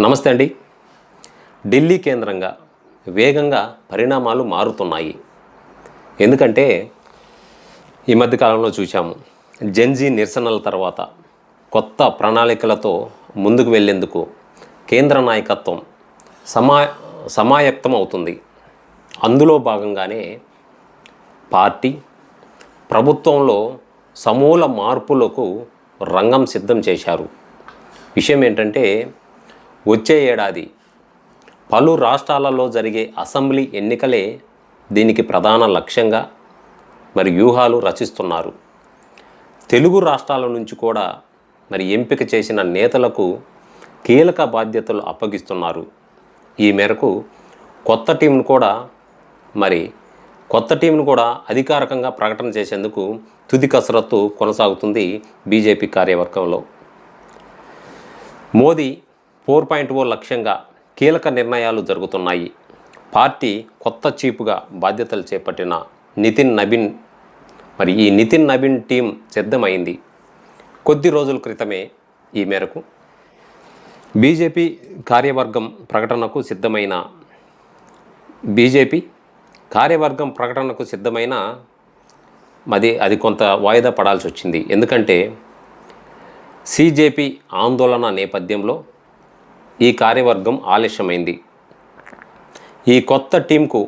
నమస్తే అండి. ఢిల్లీ కేంద్రంగా వేగంగా పరిణామాలు మారుతున్నాయి. ఎందుకంటే ఈ మధ్యకాలంలో చూసాము, జెన్జీ నిరసనల తర్వాత కొత్త ప్రణాళికలతో ముందుకు వెళ్ళేందుకు కేంద్ర నాయకత్వం సమాయత్తం అవుతుంది. అందులో భాగంగానే పార్టీ ప్రభుత్వంలో సమూల మార్పులకు రంగం సిద్ధం చేశారు. విషయం ఏంటంటే, వచ్చే ఏడాది పలు రాష్ట్రాలలో జరిగే అసెంబ్లీ ఎన్నికలే దీనికి ప్రధాన లక్ష్యంగా వ్యూహాలు రచిస్తున్నారు. తెలుగు రాష్ట్రాల నుంచి కూడా ఎంపిక చేసిన నేతలకు కీలక బాధ్యతలు అప్పగిస్తున్నారు. ఈ మేరకు కొత్త టీంను కూడా అధికారికంగా ప్రకటన చేసేందుకు తుది కసరత్తు కొనసాగుతుంది బీజేపీ కార్యవర్గంలో. మోదీ 4.0 లక్ష్యంగా కీలక నిర్ణయాలు జరుగుతున్నాయి. పార్టీ కొత్త చీఫ్గా బాధ్యతలు చేపట్టిన నితిన్ నబీన్ ఈ నితిన్ నబీన్ టీం సిద్ధమైంది. కొద్ది రోజుల క్రితమే ఈ మేరకు బీజేపీ కార్యవర్గం ప్రకటనకు సిద్ధమైన అది కొంత వాయిదా పడాల్సి వచ్చింది. ఎందుకంటే సీజేపీ ఆందోళన నేపథ్యంలో ఈ కార్యవర్గం ఆలస్యమైంది. ఈ కొత్త టీంకు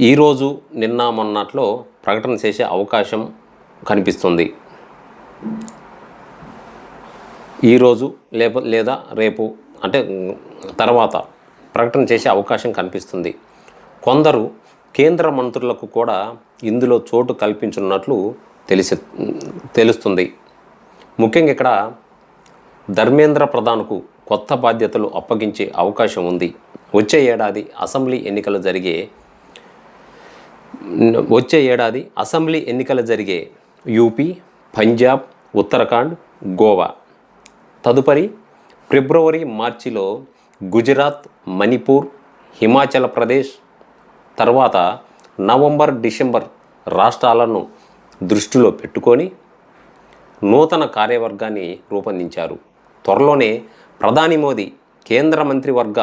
ఈరోజు నిన్న మొన్నట్లో ప్రకటన చేసే అవకాశం కనిపిస్తుంది. ఈరోజు లేదా రేపు అంటే తర్వాత ప్రకటన చేసే అవకాశం కనిపిస్తుంది. కొందరు కేంద్ర మంత్రులకు కూడా ఇందులో చోటు కల్పించనున్నట్లు తెలుస్తుంది. ముఖ్యంగా ఇక్కడ ధర్మేంద్ర ప్రధాన్కు కొత్త బాధ్యతలు అప్పగించే అవకాశం ఉంది. వచ్చే ఏడాది అసెంబ్లీ ఎన్నికలు జరిగే యూపీ, పంజాబ్, ఉత్తరాఖండ్, గోవా, తదుపరి ఫిబ్రవరి, మార్చిలో గుజరాత్, మణిపూర్, హిమాచల్ ప్రదేశ్, తర్వాత నవంబర్, డిసెంబర్ రాష్ట్రాలను దృష్టిలో పెట్టుకొని నూతన కార్యవర్గాన్ని రూపొందించారు. త్వరలోనే ప్రధాని మోదీ కేంద్ర మంత్రివర్గ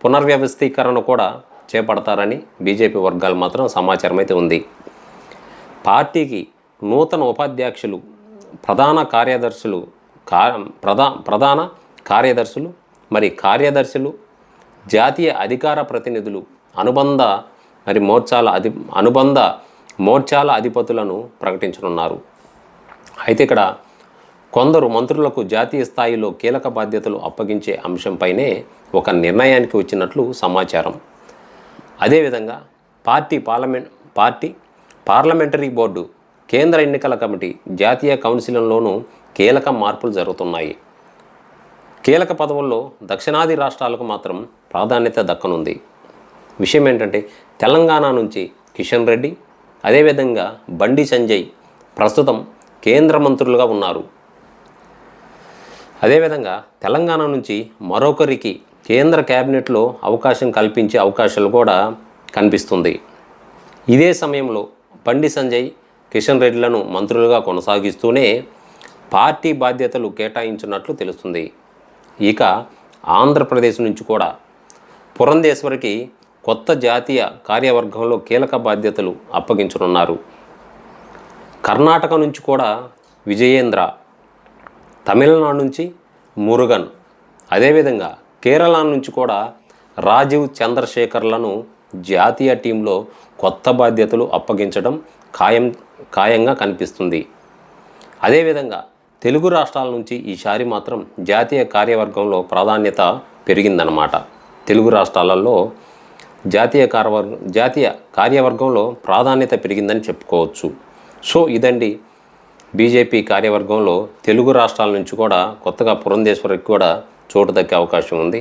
పునర్వ్యవస్థీకరణ కూడా చేపడతారని బీజేపీ వర్గాలు మాత్రం సమాచారం అయితే ఉంది. పార్టీకి నూతన ఉపాధ్యక్షులు, ప్రధాన కార్యదర్శులు, జాతీయ అధికార ప్రతినిధులు, అనుబంధ మోర్చాల అధిపతులను ప్రకటించనున్నారు. అయితే ఇక్కడ కొందరు మంత్రులకు జాతీయ స్థాయిలో కీలక బాధ్యతలు అప్పగించే అంశంపైనే ఒక నిర్ణయానికి వచ్చినట్లు సమాచారం. అదేవిధంగా పార్లమెంటరీ బోర్డు, కేంద్ర ఎన్నికల కమిటీ, జాతీయ కౌన్సిల్లోనూ కీలక మార్పులు జరుగుతున్నాయి. కీలక పదవుల్లో దక్షిణాది రాష్ట్రాలకు మాత్రం ప్రాధాన్యత దక్కనుంది. విషయం ఏంటంటే, తెలంగాణ నుంచి కిషన్ రెడ్డి, అదేవిధంగా బండి సంజయ్ ప్రస్తుతం కేంద్ర మంత్రులుగా ఉన్నారు. అదేవిధంగా తెలంగాణ నుంచి మరొకరికి కేంద్ర కేబినెట్లో అవకాశం కల్పించే అవకాశాలు కూడా కనిపిస్తుంది. ఇదే సమయంలో బండి సంజయ్, కిషన్ రెడ్డిలను మంత్రులుగా కొనసాగిస్తూనే పార్టీ బాధ్యతలు కేటాయించినట్లు తెలుస్తుంది. ఇక ఆంధ్రప్రదేశ్ నుంచి కూడా పురంధేశ్వరికి కొత్త జాతీయ కార్యవర్గంలో కీలక బాధ్యతలు అప్పగించనున్నారు. కర్ణాటక నుంచి కూడా విజయేంద్ర, తమిళనాడు నుంచి మురుగన్, అదేవిధంగా కేరళ నుంచి కూడా రాజీవ్ చంద్రశేఖర్లను జాతీయ టీంలో కొత్త బాధ్యతలు అప్పగించడం ఖాయంగా కనిపిస్తుంది. అదేవిధంగా తెలుగు రాష్ట్రాల నుంచి ఈసారి మాత్రం జాతీయ కార్యవర్గంలో ప్రాధాన్యత పెరిగిందన్నమాట. తెలుగు రాష్ట్రాలలో జాతీయ కార్యవర్గంలో ప్రాధాన్యత పెరిగిందని చెప్పుకోవచ్చు. సో ఇదండి, బీజేపీ కార్యవర్గంలో తెలుగు రాష్ట్రాల నుంచి కూడా కొత్తగా పురంధేశ్వరికి కూడా చోటు దక్కే అవకాశం ఉంది.